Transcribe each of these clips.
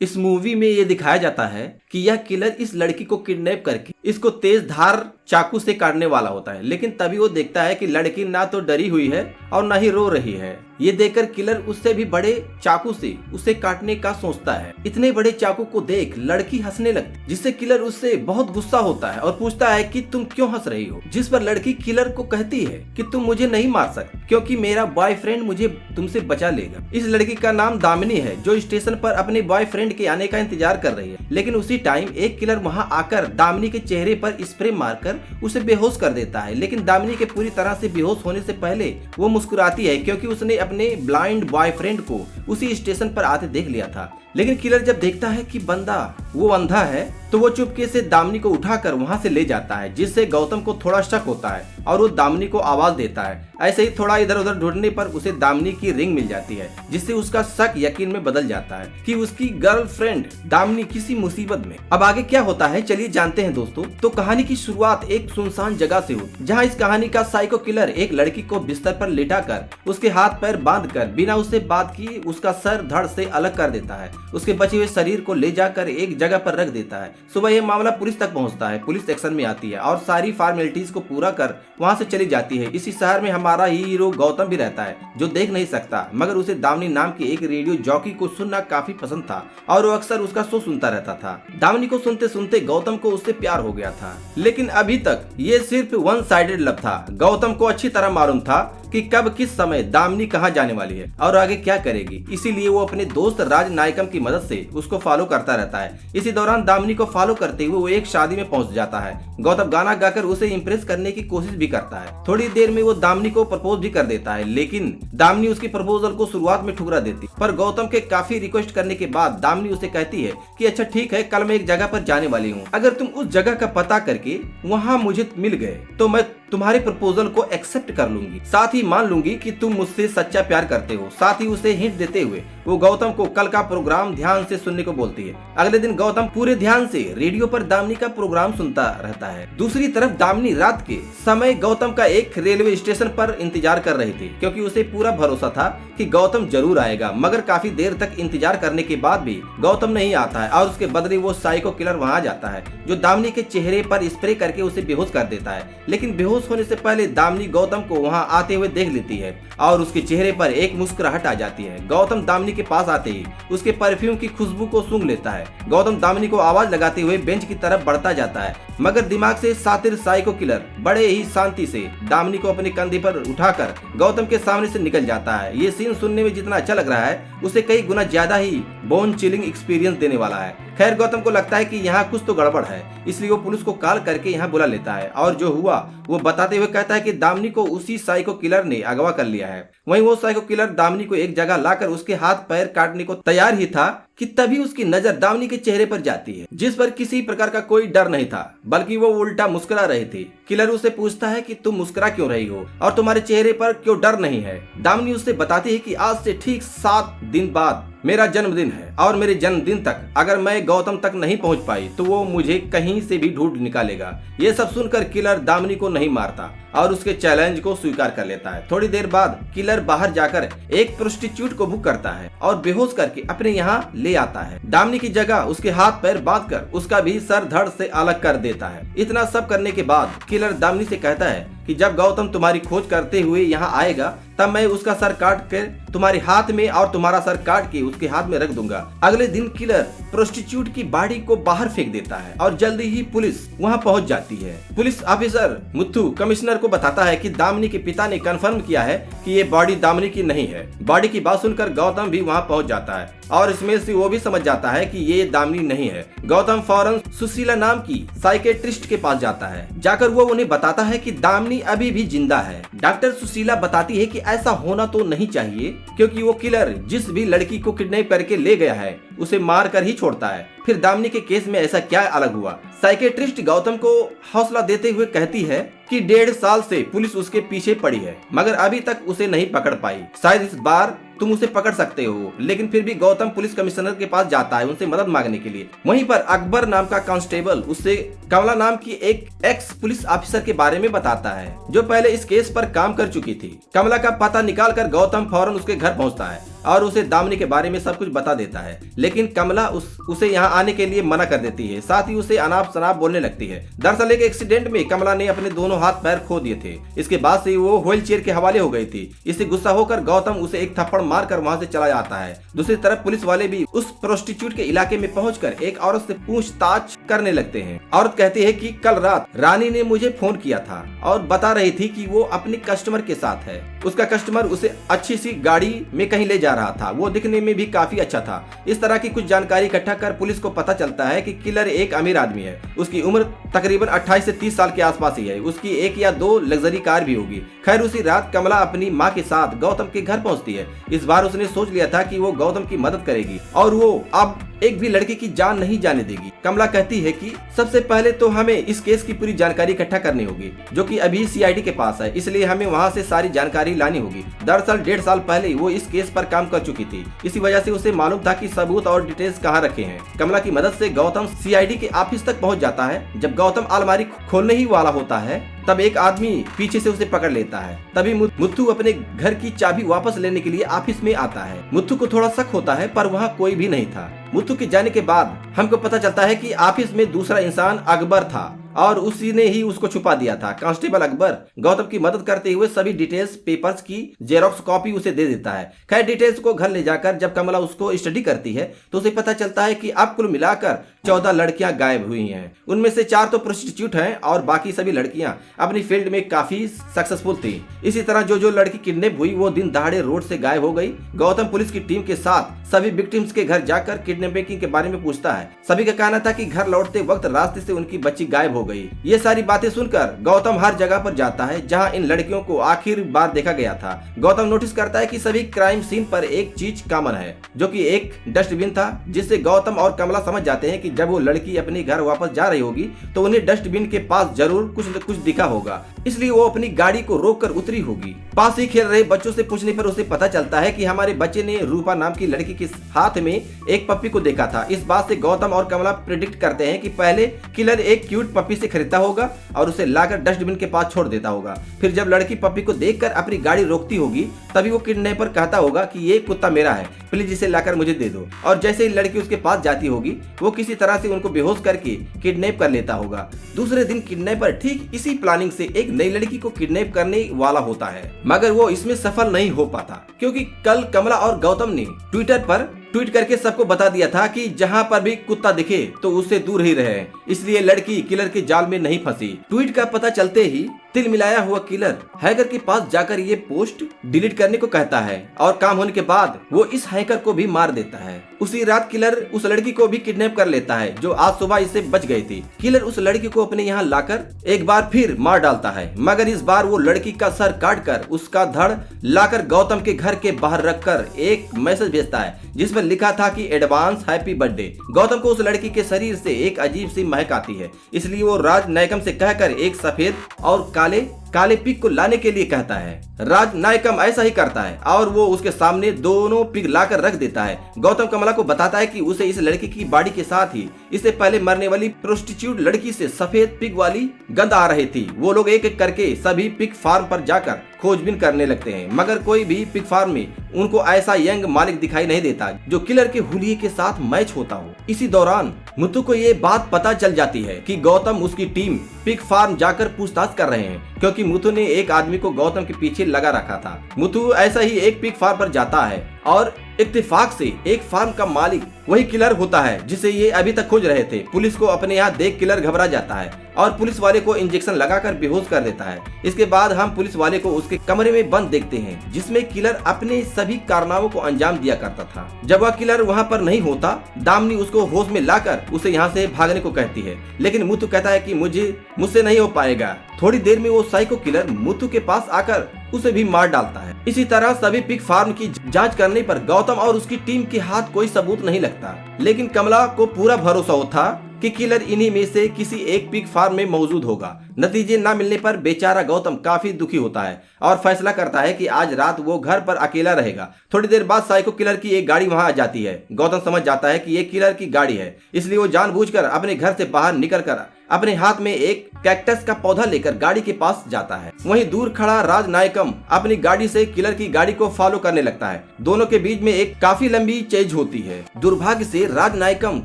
इस मूवी में ये दिखाया जाता है कि यह किलर इस लड़की को किडनैप करके इसको तेज धार चाकू से काटने वाला होता है, लेकिन तभी वो देखता है कि लड़की ना तो डरी हुई है और ना ही रो रही है। ये देखकर किलर उससे भी बड़े चाकू से उसे काटने का सोचता है। इतने बड़े चाकू को देख लड़की हंसने लगती, जिससे किलर उससे बहुत गुस्सा होता है और पूछता है कि तुम क्यों हंस रही हो। जिस पर लड़की किलर को कहती है कि तुम मुझे नहीं मार सकते क्योंकि मेरा बॉयफ्रेंड मुझे तुमसे बचा लेगा। इस लड़की का नाम दामिनी है, जो स्टेशन पर अपने बॉयफ्रेंड के आने का इंतजार कर रही है। लेकिन उसी टाइम एक किलर वहाँ आकर दामिनी के चेहरे पर स्प्रे मारकर उसे बेहोश कर देता है। लेकिन दामिनी के पूरी तरह से बेहोश होने से पहले वो मुस्कुराती है, क्योंकि उसने अपने ब्लाइंड बॉयफ्रेंड को उसी स्टेशन पर आते देख लिया था। लेकिन किलर जब देखता है कि बंदा वो अंधा है तो वो चुपके से दामिनी को उठाकर वहां से ले जाता है, जिससे गौतम को थोड़ा शक होता है और वो दामिनी को आवाज देता है। ऐसे ही थोड़ा इधर उधर ढूंढने पर उसे दामिनी की रिंग मिल जाती है, जिससे उसका शक यकीन में बदल जाता है कि उसकी गर्लफ्रेंड दामिनी किसी मुसीबत में। अब आगे क्या होता है चलिए जानते हैं दोस्तों। तो कहानी की शुरुआत एक सुनसान जगह से हुई, जहाँ इस कहानी का साइको किलर एक लड़की को बिस्तर पर लेटाकर उसके हाथ पैर बांधकर बिना उससे बात किए उसका सर धड़ से अलग कर देता है। उसके बचे हुए शरीर को ले जाकर एक जगह पर रख देता है। सुबह यह मामला पुलिस तक पहुंचता है। पुलिस एक्शन में आती है और सारी फॉर्मेलिटीज को पूरा कर वहां से चली जाती है। इसी शहर में हमारा हीरो गौतम भी रहता है, जो देख नहीं सकता, मगर उसे दामिनी नाम के एक रेडियो जॉकी को सुनना काफी पसंद था और वो अक्सर उसका शो सुनता रहता था। दामिनी को सुनते सुनते गौतम को उससे प्यार हो गया था, लेकिन अभी तक ये सिर्फ वन साइडेड लव था। गौतम को अच्छी तरह मालूम था कि कब किस समय दामिनी कहां जाने वाली है और आगे क्या करेगी, इसीलिए वो अपने दोस्त राज नायकम की मदद से उसको फॉलो करता रहता है। इसी दौरान दामिनी को फॉलो करते हुए वो एक शादी में पहुंच जाता है। गौतम गाना गाकर उसे इम्प्रेस करने की कोशिश भी करता है। थोड़ी देर में वो दामिनी को प्रपोज भी कर देता है, लेकिन दामिनी उसकी प्रपोजल को शुरुआत में ठुकरा देती, पर गौतम के काफी रिक्वेस्ट करने के बाद दामिनी उसे कहती है कि अच्छा ठीक है, कल मैं एक जगह पर जाने वाली हूँ, अगर तुम उस जगह का पता करके वहाँ मुझे मिल गए तो मैं तुम्हारे प्रपोजल को एक्सेप्ट कर लूंगी, साथ ही मान लूंगी कि तुम मुझसे सच्चा प्यार करते हो। साथ ही उसे हिंट देते हुए वो गौतम को कल का प्रोग्राम ध्यान से सुनने को बोलती है। अगले दिन गौतम पूरे ध्यान से रेडियो पर दामिनी का प्रोग्राम सुनता रहता है। दूसरी तरफ दामिनी रात के समय गौतम का एक रेलवे स्टेशन पर इंतजार कर रही थी, क्योंकि उसे पूरा भरोसा था कि गौतम जरूर आएगा। मगर काफी देर तक इंतजार करने के बाद भी गौतम नहीं आता है और उसके बदले वो साइको किलर वहाँ जाता है, जो दामिनी के चेहरे पर स्प्रे करके उसे बेहोश कर देता है। लेकिन बेहोश होने से पहले दामिनी गौतम को वहाँ आते हुए देख लेती है और उसके चेहरे पर एक मुस्कुराहट आ जाती है। गौतम दामिनी के पास आते ही उसके परफ्यूम की खुशबू को सूंघ लेता है। गौतम दामिनी को आवाज लगाते हुए बेंच की तरफ बढ़ता जाता है, मगर दिमाग से सातिर साइको किलर बड़े ही शांति से दामिनी को अपने कंधे पर उठाकर गौतम के सामने से निकल जाता है। ये सीन सुनने में जितना अच्छा लग रहा है, उसे कई गुना ज्यादा ही बोन चिलिंग एक्सपीरियंस देने वाला है। खैर, गौतम को लगता है कि यहाँ कुछ तो गड़बड़ है, इसलिए वो पुलिस को कॉल करके यहाँ बुला लेता है और जो हुआ वो बताते हुए कहता है कि दामिनी को उसी साइको किलर ने अगवा कर लिया है। वहीं वो साइको किलर दामिनी को एक जगह लाकर उसके हाथ पैर काटने को तैयार ही था कि तभी उसकी नजर दामिनी के चेहरे पर जाती है, जिस पर किसी प्रकार का कोई डर नहीं था, बल्कि वो उल्टा मुस्कुरा रही थी। किलर उससे पूछता है कि तुम मुस्कुरा क्यों रही हो और तुम्हारे चेहरे पर क्यों डर नहीं है। दामिनी उससे बताती है कि आज से ठीक 7 दिन बाद मेरा जन्मदिन है और मेरे जन्मदिन तक अगर मैं गौतम तक नहीं पहुंच पाई तो वो मुझे कहीं से भी ढूंढ निकालेगा। ये सब सुनकर किलर दामिनी को नहीं मारता और उसके चैलेंज को स्वीकार कर लेता है। थोड़ी देर बाद किलर बाहर जाकर एक प्रोस्टिट्यूट को बुक करता है और बेहोश करके अपने यहाँ ले आता है। दामिनी की जगह उसके हाथ पैर बांधकर उसका भी सर धड़ से अलग कर देता है। इतना सब करने के बाद किलर दामिनी से कहता है कि जब गौतम तुम्हारी खोज करते हुए यहाँ आएगा तब मैं उसका सर काट कर तुम्हारे हाथ में और तुम्हारा सर काट के उसके हाथ में रख दूंगा। अगले दिन किलर प्रोस्टिट्यूट की बॉडी को बाहर फेंक देता है और जल्दी ही पुलिस वहाँ पहुँच जाती है। पुलिस ऑफिसर मुथु कमिश्नर को बताता है कि दामिनी के पिता ने कंफर्म किया है कि ये बॉडी दामिनी की नहीं है। बॉडी की बात सुनकर गौतम भी वहाँ पहुँच जाता है और इसमें से वो भी समझ जाता है कि ये दामिनी नहीं है। गौतम फौरन सुशीला नाम की साइकेट्रिस्ट के पास जाता है। जाकर वो उन्हें बताता है कि दामिनी अभी भी जिंदा है। डॉक्टर सुशीला बताती है कि ऐसा होना तो नहीं चाहिए, क्योंकि वो किलर जिस भी लड़की को किडनैप करके ले गया है उसे मार कर ही छोड़ता है। फिर दामिनी के केस में ऐसा क्या अलग हुआ। साइकेट्रिस्ट गौतम को हौसला देते हुए कहती है कि 1.5 साल से पुलिस उसके पीछे पड़ी है, मगर अभी तक उसे नहीं पकड़ पाई। शायद इस बार तुम उसे पकड़ सकते हो। लेकिन फिर भी गौतम पुलिस कमिश्नर के पास जाता है उनसे मदद मांगने के लिए। वहीं पर अकबर नाम का कांस्टेबल उससे कमला नाम की एक एक्स पुलिस ऑफिसर के बारे में बताता है जो पहले इस केस पर काम कर चुकी थी। कमला का पता निकालकर गौतम फौरन उसके घर पहुंचता है और उसे दामिनी के बारे में सब कुछ बता देता है। लेकिन कमला उसे यहाँ आने के लिए मना कर देती है, साथ ही उसे अनाप शनाप बोलने लगती है। दरअसल एक एक्सीडेंट में कमला ने अपने दोनों हाथ पैर खो दिए थे। इसके बाद से वो व्हील चेयर के हवाले हो गई थी। इससे गुस्सा होकर गौतम उसे एक थप्पड़ मारकर वहाँ से चला जाता है। दूसरी तरफ पुलिस वाले भी उस प्रोस्टिट्यूट के इलाके में पहुंचकर एक औरत से पूछताछ करने लगते हैं। औरत कहती है कि कल रात रानी ने मुझे फोन किया था और बता रही थी कि वो अपनी कस्टमर के साथ है। उसका कस्टमर उसे अच्छी सी गाड़ी में कहीं ले जा रहा था, वो दिखने में भी काफी अच्छा था। इस तरह की कुछ जानकारी इकट्ठा कर पुलिस को पता चलता है कि किलर एक अमीर आदमी है। उसकी उम्र तकरीबन 28 से 30 साल के आसपास ही है। उसकी एक या दो लग्जरी कार भी होगी। खैर उसी रात कमला अपनी माँ के साथ गौतम के घर पहुंचती है। इस बार उसने सोच लिया था कि वो गौतम की मदद करेगी और वो अब एक भी लड़की की जान नहीं जाने देगी। कमला कहती है कि सबसे पहले तो हमें इस केस की पूरी जानकारी इकट्ठा करनी होगी जो कि अभी सीआईडी के पास है, इसलिए हमें वहां से सारी जानकारी लानी होगी। दरअसल 1.5 साल पहले वो इस केस पर काम कर चुकी थी, इसी वजह से उसे मालूम था कि सबूत और डिटेल्स कहाँ रखे हैं। कमला की मदद से गौतम सीआईडी के ऑफिस तक पहुंच जाता है। जब गौतम अलमारी खोलने ही वाला होता है तब एक आदमी पीछे से उसे पकड़ लेता है। तभी मुत्थू अपने घर की चाबी वापस लेने के लिए ऑफिस में आता है। मुत्थू को थोड़ा शक होता है पर वहाँ कोई भी नहीं था। मुत्थू के जाने के बाद हमको पता चलता है कि ऑफिस में दूसरा इंसान अकबर था और उसी ने ही उसको छुपा दिया था। कांस्टेबल अकबर गौतम की मदद करते हुए सभी डिटेल्स पेपर्स की जेरोक्स कॉपी उसे दे देता है। खैर डिटेल्स को घर ले जाकर जब कमला उसको स्टडी करती है तो उसे पता चलता है कि अब कुल मिलाकर 14 लड़कियां गायब हुई हैं। उनमें से 4 तो प्रोस्टिट्यूट हैं और बाकी सभी लड़कियां अपनी फील्ड में काफी सक्सेसफुल थी। इसी तरह जो लड़की किडनैप हुई वो दिन दहाड़े रोड से गायब हो गई। गौतम पुलिस की टीम के साथ सभी विक्टिम्स के घर जाकर किडनैपिंग के बारे में पूछता है। सभी का कहना था कि घर लौटते वक्त रास्ते से उनकी बच्ची गायब हो गई। ये सारी बातें सुनकर गौतम हर जगह पर जाता है जहां इन लड़कियों को आखिर बार देखा गया था। गौतम नोटिस करता है कि सभी क्राइम सीन पर एक चीज कॉमन है जो कि एक डस्टबिन था, जिससे गौतम और कमला समझ जाते हैं कि जब वो लड़की अपने घर वापस जा रही होगी तो उन्हें डस्टबिन के पास जरूर कुछ न कुछ दिखा होगा, इसलिए वो अपनी गाड़ी को रोक कर उतरी होगी। पास ही खेल रहे बच्चों से पूछने पर उसे पता चलता है कि हमारे बच्चे ने रूपा नाम की लड़की के हाथ में एक पप्पी को देखा था। इस बात से गौतम और कमला प्रेडिक्ट करते हैं कि पहले किलर एक क्यूट पप्पी से खरीदता होगा और उसे लाकर डस्टबिन के पास छोड़ देता होगा। फिर जब लड़की पप्पी को देखकर अपनी गाड़ी रोकती होगी तभी वो किडनैपर कहता होगा कि ये कुत्ता मेरा है, प्लीज इसे लाकर मुझे दे दो। और जैसे ही लड़की उसके पास जाती होगी वो किसी तरह से उनको बेहोश करके किडनैप कर लेता होगा। दूसरे दिन किडनैपर ठीक इसी प्लानिंग से एक नई लड़की को किडनैप करने वाला होता है, मगर वो इसमें सफल नहीं हो पाता क्योंकि कल कमला और गौतम ने ट्विटर पर ट्वीट करके सबको बता दिया था कि जहां पर भी कुत्ता दिखे तो उससे दूर ही रहे, इसलिए लड़की किलर के जाल में नहीं फंसी। ट्वीट का पता चलते ही तिल मिलाया हुआ किलर हैकर के पास जाकर ये पोस्ट डिलीट करने को कहता है और काम होने के बाद वो इस हैकर को भी मार देता है। उसी रात किलर उस लड़की को भी किडनैप कर लेता है जो आज सुबह इससे बच गई थी। किलर उस लड़की को अपने यहाँ लाकर एक बार फिर मार डालता है, मगर इस बार वो लड़की का सर काट कर उसका धड़ लाकर गौतम के घर के बाहर रखकर एक मैसेज भेजता है जिसमें लिखा था कि एडवांस हैप्पी बर्थडे। गौतम को उस लड़की के शरीर से एक अजीब सी महक आती है, इसलिए वो राज नायकम से कहकर एक सफेद और काले पिग को लाने के लिए कहता है। राज नायकम ऐसा ही करता है और वो उसके सामने दोनों पिग लाकर रख देता है। गौतम कमला को बताता है कि उसे इस लड़की की बॉडी के साथ ही इससे पहले मरने वाली प्रोस्टिट्यूट लड़की से सफेद पिग वाली गंध आ रही थी। वो लोग एक एक करके सभी पिग फार्म पर जाकर खोजबीन करने लगते हैं, मगर कोई भी पिग फार्म में उनको ऐसा यंग मालिक दिखाई नहीं देता जो किलर के हुलिये के साथ मैच होता हो। इसी दौरान मुत्तू को ये बात पता चल जाती है कि गौतम उसकी टीम पिग फार्म जाकर पूछताछ कर रहे हैं क्योंकि मुत्तू ने एक आदमी को गौतम के पीछे लगा रखा था। मुत्तू ऐसा ही एक पिग फार्म पर जाता है और इत्तेफाक से एक फार्म का मालिक वही किलर होता है जिसे ये अभी तक खोज रहे थे। पुलिस को अपने यहाँ देख किलर घबरा जाता है और पुलिस वाले को इंजेक्शन लगाकर बेहोश कर देता है। इसके बाद हम पुलिस वाले को उसके कमरे में बंद देखते हैं जिसमें किलर अपने सभी कारनामों को अंजाम दिया करता था। जब वह किलर वहाँ पर नहीं होता, दामिनी उसको होश में लाकर उसे यहाँ से भागने को कहती है, लेकिन मुत्तू कहता है कि मुझसे नहीं हो पाएगा। थोड़ी देर में वो साइको किलर मुत्तू के पास आकर उसे भी मार डालता है। इसी तरह सभी पिग फार्म की जांच करने पर गौतम और उसकी टीम के हाथ कोई सबूत नहीं लगता, लेकिन कमला को पूरा भरोसा था कि किलर इन्हीं में से किसी एक पिग फार्म में मौजूद होगा। नतीजे न मिलने पर बेचारा गौतम काफी दुखी होता है और फैसला करता है कि आज रात वो घर पर अकेला रहेगा। थोड़ी देर बाद साइको किलर की एक गाड़ी वहां आ जाती है। गौतम समझ जाता है कि ये किलर की गाड़ी है, इसलिए वो जानबूझकर अपने घर से बाहर निकलकर अपने हाथ में एक कैक्टस का पौधा लेकर गाड़ी के पास जाता है। वहीं दूर खड़ा राजनायकम अपनी गाड़ी से किलर की गाड़ी को फॉलो करने लगता है। दोनों के बीच में एक काफी लंबी चेज होती है। दुर्भाग्य से राजनायकम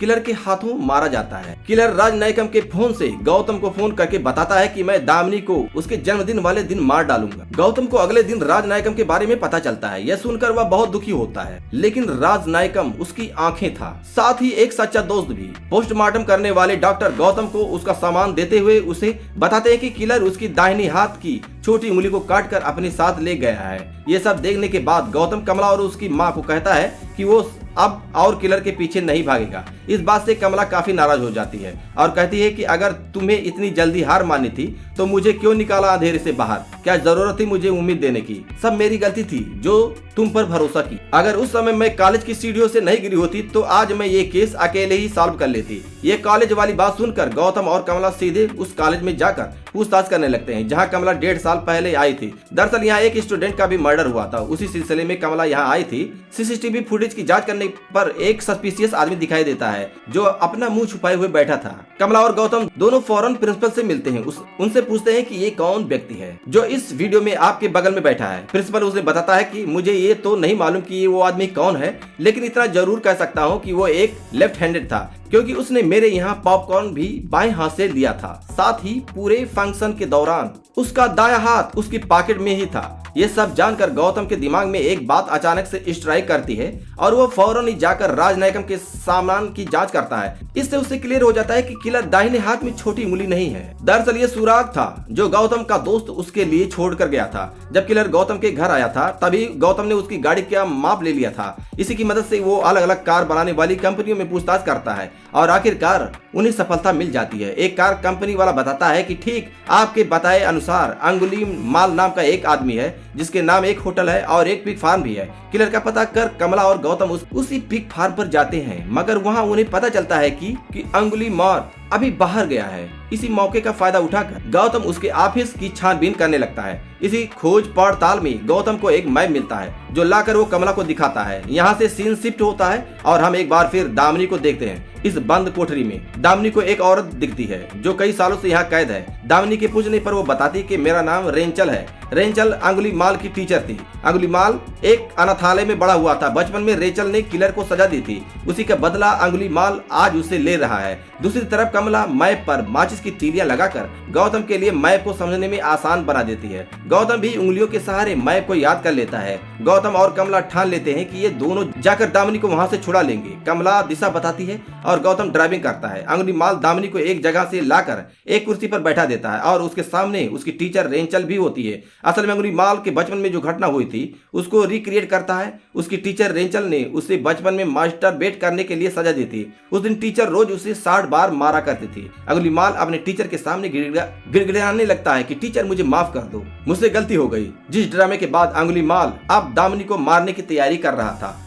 किलर के हाथों मारा जाता है। किलर राजनायकम के फोन से गौतम को फोन करके बताता है कि मैं दामिनी को उसके जन्मदिन वाले दिन मार डालूंगा। गौतम को अगले दिन राजनायकम के बारे में पता चलता है। यह सुनकर वह बहुत दुखी होता है, लेकिन राजनायकम उसकी आंखें था, साथ ही एक सच्चा दोस्त भी। पोस्टमार्टम करने वाले डॉक्टर गौतम को उसका सामान देते हुए उसे बताते हैं कि किलर उसकी दाहिनी हाथ की छोटी उंगली को काटकर अपने साथ ले गया है। ये सब देखने के बाद गौतम कमला और उसकी मां को कहता है कि वो अब और किलर के पीछे नहीं भागेगा। इस बात से कमला काफी नाराज हो जाती है और कहती है कि अगर तुम्हें इतनी जल्दी हार माननी थी तो मुझे क्यों निकाला अंधेरे से बाहर? क्या जरूरत थी मुझे उम्मीद देने की? सब मेरी गलती थी जो तुम पर भरोसा की। अगर उस समय मैं कॉलेज की सीढ़ियों से नहीं गिरी होती तो आज मैं ये केस अकेले ही सॉल्व कर लेती। ये कॉलेज वाली बात सुनकर गौतम और कमला सीधे उस कॉलेज में जाकर पूछताछ करने लगते हैं जहाँ कमला 1.5 साल पहले आई थी। दरअसल यहाँ एक स्टूडेंट का भी मर्डर हुआ था। उसी सिलसिले में कमला यहाँ आई थी। सीसीटीवी फुटेज की जांच करने पर एक सस्पिशियस आदमी दिखाई देता है जो अपना मुंह छुपाए हुए बैठा था। कमला और गौतम दोनों फौरन प्रिंसिपल से मिलते हैं। उनसे पूछते हैं कि ये कौन व्यक्ति है जो इस वीडियो में आपके बगल में बैठा है। प्रिंसिपल उसे बताता है कि मुझे ये तो नहीं मालूम कि ये वो आदमी कौन है, लेकिन इतना जरूर कह सकता हूँ कि वो एक लेफ्ट हैंडेड था क्योंकि उसने मेरे यहाँ पॉपकॉर्न भी बाएं हाथ से लिया था। साथ ही पूरे फंक्शन के दौरान उसका दायां हाथ उसकी पॉकेट में ही था। ये सब जानकर गौतम के दिमाग में एक बात अचानक से स्ट्राइक करती है और वो फौरन ही जाकर राजनायकम के सामान की जांच करता है। इससे उसे क्लियर हो जाता है कि किलर दाहिने हाथ में छोटी उंगली नहीं है। दरअसल ये सुराग था जो गौतम का दोस्त उसके लिए छोड़ कर गया था। जब किलर गौतम के घर आया था तभी गौतम ने उसकी गाड़ी का माप ले लिया था। इसी की मदद से वो अलग अलग कार बनाने वाली कंपनियों में पूछताछ करता है और आखिरकार उन्हें सफलता मिल जाती है। एक कार कंपनी वाला बताता है कि ठीक आपके बताए अनुसार अंगुली माल नाम का एक आदमी है जिसके नाम एक होटल है और एक पिग फार्म भी है। किलर का पता कर कमला और गौतम उसी पिग फार्म पर जाते हैं, मगर वहां उन्हें पता चलता है कि अंगुली मार अभी बाहर गया है। इसी मौके का फायदा उठाकर गौतम उसके ऑफिस की छानबीन करने लगता है। इसी खोज पड़ताल में गौतम को एक मैप मिलता है जो लाकर वो कमला को दिखाता है। यहाँ से सीन शिफ्ट होता है और हम एक बार फिर दामिनी को देखते हैं। इस बंद कोठरी में दामिनी को एक औरत दिखती है जो कई सालों से यहाँ कैद है। दामिनी के पूछने पर वो बताती कि मेरा नाम रेंचल है। रेंचल अंगुलीमाल की टीचर थी। अंगुलीमाल एक अनाथालय में बड़ा हुआ था। बचपन में रेंचल ने किलर को सजा दी थी, उसी का बदला अंगुलीमाल आज उसे ले रहा है। दूसरी तरफ कमला मैप पर माचिस की तीलियां लगाकर गौतम के लिए मैप को समझने में आसान बना देती है। गौतम भी उंगलियों के सहारे मैप को याद कर लेता है। गौतम और कमला ठान लेते हैं कि ये दोनों जाकर दामिनी को वहां से छुड़ा लेंगे। कमला दिशा बताती है और गौतम ड्राइविंग करता है। अंगुलीमाल दामिनी को एक जगह से लाकर एक कुर्सी पर बैठा देता है और उसके सामने उसकी टीचर रेंचल भी होती है। असल में अंगुलीमाल के बचपन में जो घटना हुई थी उसको रिक्रिएट करता है। उसकी टीचर रेंचल ने उसे बचपन में मास्टरबेट करने के लिए सजा दी थी। उस दिन टीचर रोज उसे 60 बार मारा करती थी। अंगुलीमाल अपने टीचर के सामने गिड़गिड़ाने लगता है कि टीचर मुझे माफ कर दो, मुझसे गलती हो गई। जिस ड्रामे के बाद अंगुलीमाल अब दामिनी को मारने की तैयारी कर रहा था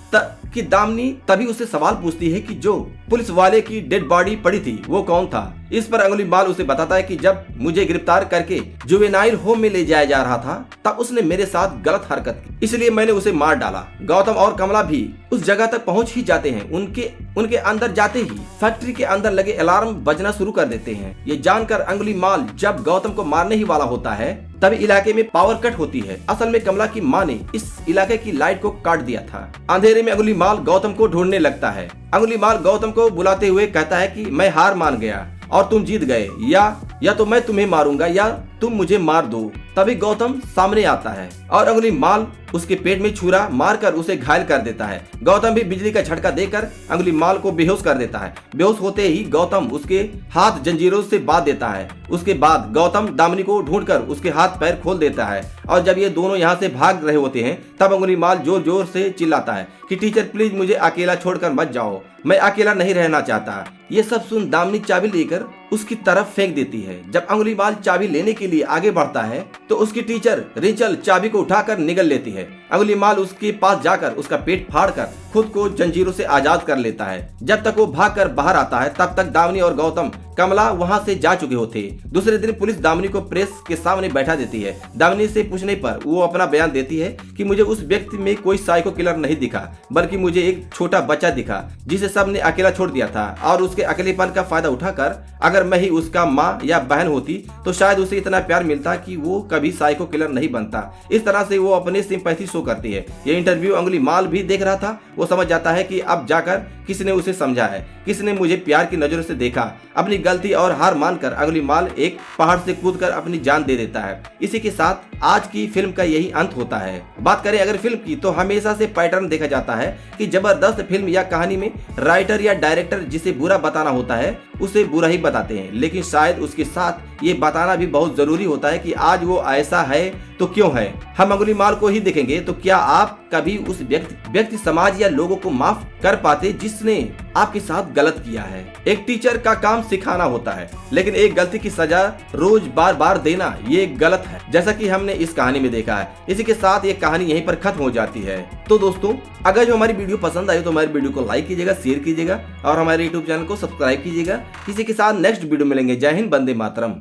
कि दामिनी तभी उससे सवाल पूछती है कि जो पुलिस वाले की डेड बॉडी पड़ी थी वो कौन था। इस पर अंगुलीमाल उसे बताता है कि जब मुझे गिरफ्तार करके जुवेनाइल होम में ले जाया जा रहा था तब उसने मेरे साथ गलत हरकत की, इसलिए मैंने उसे मार डाला। गौतम और कमला भी उस जगह तक पहुंच ही जाते हैं। उनके अंदर जाते ही फैक्ट्री के अंदर लगे अलार्म बजना शुरू कर देते हैं। ये जानकर अंगुलीमाल जब गौतम को मारने ही वाला होता है तभी इलाके में पावर कट होती है। असल में कमला की मां ने इस इलाके की लाइट को काट दिया था। अंधेरे में अंगुलीमाल गौतम को ढूंढने लगता है। अंगुलीमाल गौतम को बुलाते हुए कहता है कि मैं हार मान गया और तुम जीत गए, या तो मैं तुम्हें मारूंगा या तुम मुझे मार दो। तभी गौतम सामने आता है और अंगुलीमाल उसके पेट में छुरा मारकर उसे घायल कर देता है। गौतम भी बिजली का झटका देकर अंगुलीमाल को बेहोश कर देता है। बेहोश होते ही गौतम उसके हाथ जंजीरों से बांध देता है। उसके बाद गौतम दामिनी को ढूंढकर उसके हाथ पैर खोल देता है और जब ये दोनों यहाँ से भाग रहे होते हैं तब अंगुलीमाल जोर जोर से चिल्लाता है कि टीचर प्लीज मुझे अकेला छोड़कर मत जाओ, मैं अकेला नहीं रहना चाहता। ये सब सुन दामिनी चाबी लेकर उसकी तरफ फेंक देती है। जब अंगुलीमाल चाबी लेने के लिए आगे बढ़ता है तो उसकी टीचर रेंचल चाबी को उठाकर निगल लेती है। अंगुलीमाल उसके पास जाकर उसका पेट फाड़कर खुद को जंजीरों से आजाद कर लेता है। जब तक वो भागकर बाहर आता है तब तक दामिनी और गौतम कमला वहां से जा चुके होते। दूसरे दिन पुलिस दामिनी को प्रेस के सामने बैठा देती है। दामिनी से पूछने पर वो अपना बयान देती है कि मुझे उस व्यक्ति में कोई साइको किलर नहीं दिखा, बल्कि मुझे एक छोटा बच्चा दिखा जिसे सबने अकेला छोड़ दिया था, और उसके अकेलेपन का फायदा उठाकर अगर मैं ही उसका माँ या बहन होती तो शायद उसे इतना प्यार मिलता कि वो कभी साइको किलर नहीं बनता। इस तरह से वो अपने सिंपैथी शो करती है। ये इंटरव्यू अंगुलीमाल भी देख रहा था। वो समझ जाता है कि अब जाकर किसी ने उसे समझा है, किसी ने मुझे प्यार की नजरों से देखा। अपनी गलती और हार मानकर अंगुलीमाल एक पहाड़ से कूदकर अपनी जान दे देता है। इसी के साथ आज की फिल्म का यही अंत होता है। बात करें अगर फिल्म की तो हमेशा से पैटर्न देखा जाता है कि जबरदस्त फिल्म या कहानी में राइटर या डायरेक्टर जिसे बुरा बताना होता है उसे बुरा ही बताते हैं, लेकिन शायद उसके साथ ये बताना भी बहुत जरूरी होता है कि आज वो ऐसा है तो क्यों है। हम अंगुलीमाल को ही देखेंगे तो क्या आप कभी उस व्यक्ति समाज या लोगों को माफ कर पाते जिसने आपके साथ गलत किया है। एक टीचर का काम सिखाना होता है, लेकिन एक गलती की सजा रोज बार बार देना ये गलत है, जैसा कि हमने इस कहानी में देखा है। इसी के साथ ये कहानी यहीं पर खत्म हो जाती है। तो दोस्तों, अगर जो हमारी वीडियो पसंद आई तो हमारी वीडियो को लाइक कीजिएगा, शेयर कीजिएगा और हमारे यूट्यूब चैनल को सब्सक्राइब कीजिएगा। इसी के साथ नेक्स्ट वीडियो मिलेंगे। जय हिंद, वंदे मातरम।